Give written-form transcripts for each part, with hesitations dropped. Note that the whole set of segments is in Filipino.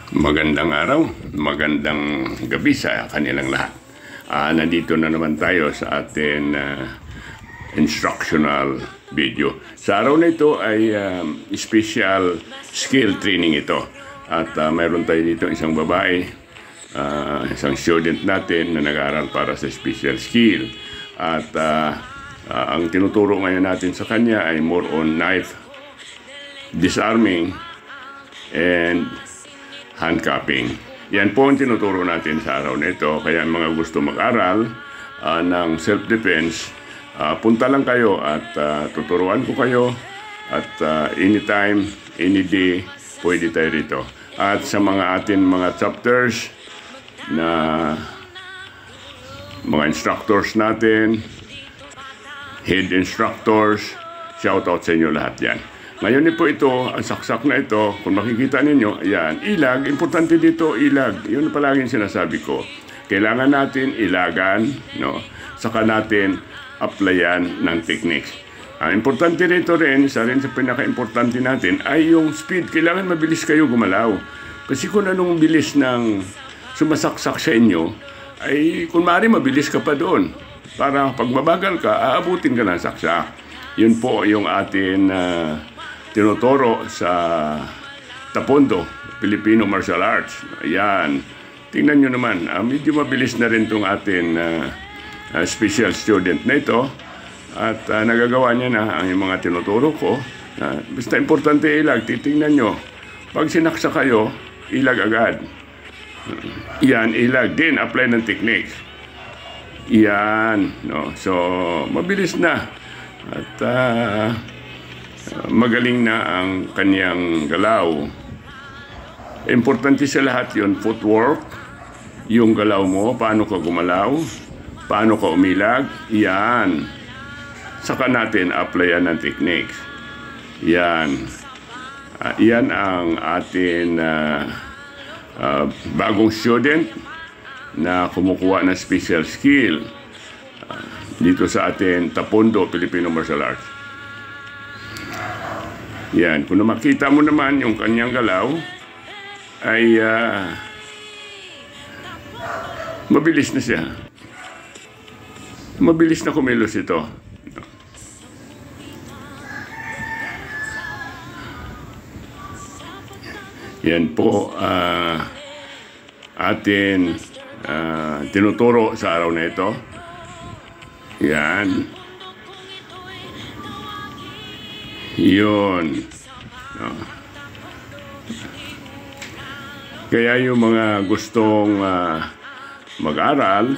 Magandang araw, magandang gabi sa kanilang lahat. Nandito na naman tayo sa ating instructional video. Sa araw na ito ay special skill training ito. At mayroon tayo dito isang babae, isang student natin na nag-aaral para sa special skill. At ang tinuturo ngayon natin sa kanya ay more on knife disarming and handcuffing. Yan po ang tinuturo natin sa araw na ito. Kaya mga gusto mag-aral ng self-defense, punta lang kayo at tuturuan ko kayo. At anytime, any day, pwede tayo rito. At sa mga atin mga chapters na mga instructors natin, head instructors, shout out sa inyo lahat yan. Ngayon po ito, ang saksak na ito, kung makikita ninyo, ayan, ilag, importante dito, ilag. Yun palaging sinasabi ko. Kailangan natin ilagan, no? Saka natin applyan ng techniques. Ang importante dito rin, isa rin sa pinaka-importante natin, ay yung speed. Kailangan mabilis kayo gumalaw. Kasi kung anong bilis ng sumasaksak sa inyo, ay kung maaari mabilis ka pa doon. Para pag mabagal ka, aabutin ka ng saksak. Yun po yung atin tinuturo sa Tapondo, Filipino Martial Arts. Ayan. Tingnan nyo naman, medyo mabilis na rin itong atin special student na ito. At nagagawa niya na ang mga tinuturo ko. Basta importante ilag, titingnan nyo. Pag sinaksa kayo, ilag agad. Yan, ilag din, apply ng techniques. Yan, no? So, mabilis na. At magaling na ang kanyang galaw. Importante sa lahat yun, footwork, yung galaw mo, paano ka gumalaw, paano ka umilag, yan. Saka natin applyan ng techniques. Yan. Yan ang atin bagong student na kumukuha ng special skill dito sa atin Tapondo, Filipino Martial Arts. Yan, kung makita mo naman yung kanyang galaw ay mabilis na siya. Mabilis na kumilos ito. Yan po atin tinuturo sa araw na ito. Yan. Yun. No. Kaya yung mga gustong mag-aral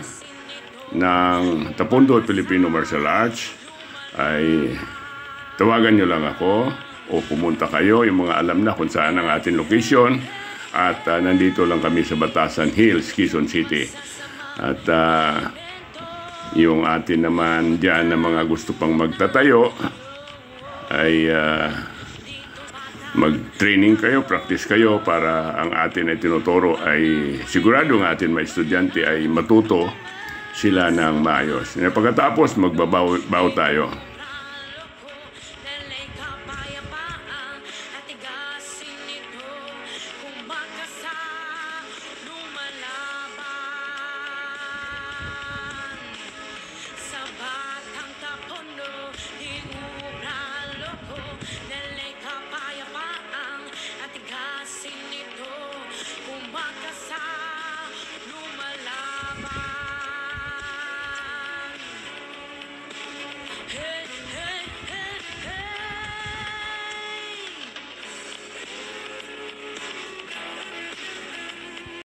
ng Tapondo Filipino Martial Arts ay tawagan nyo lang ako o pumunta kayo, yung mga alam na kung saan ang ating location. At nandito lang kami sa Batasan Hills, Quezon City. At yung atin naman dyan na mga gusto pang magtatayo ay mag-training kayo, practice kayo para ang atin ay tinuturo ay sigurado ang atin mga estudyante ay matuto sila ng maayos. Pagkatapos magbabaw tayo.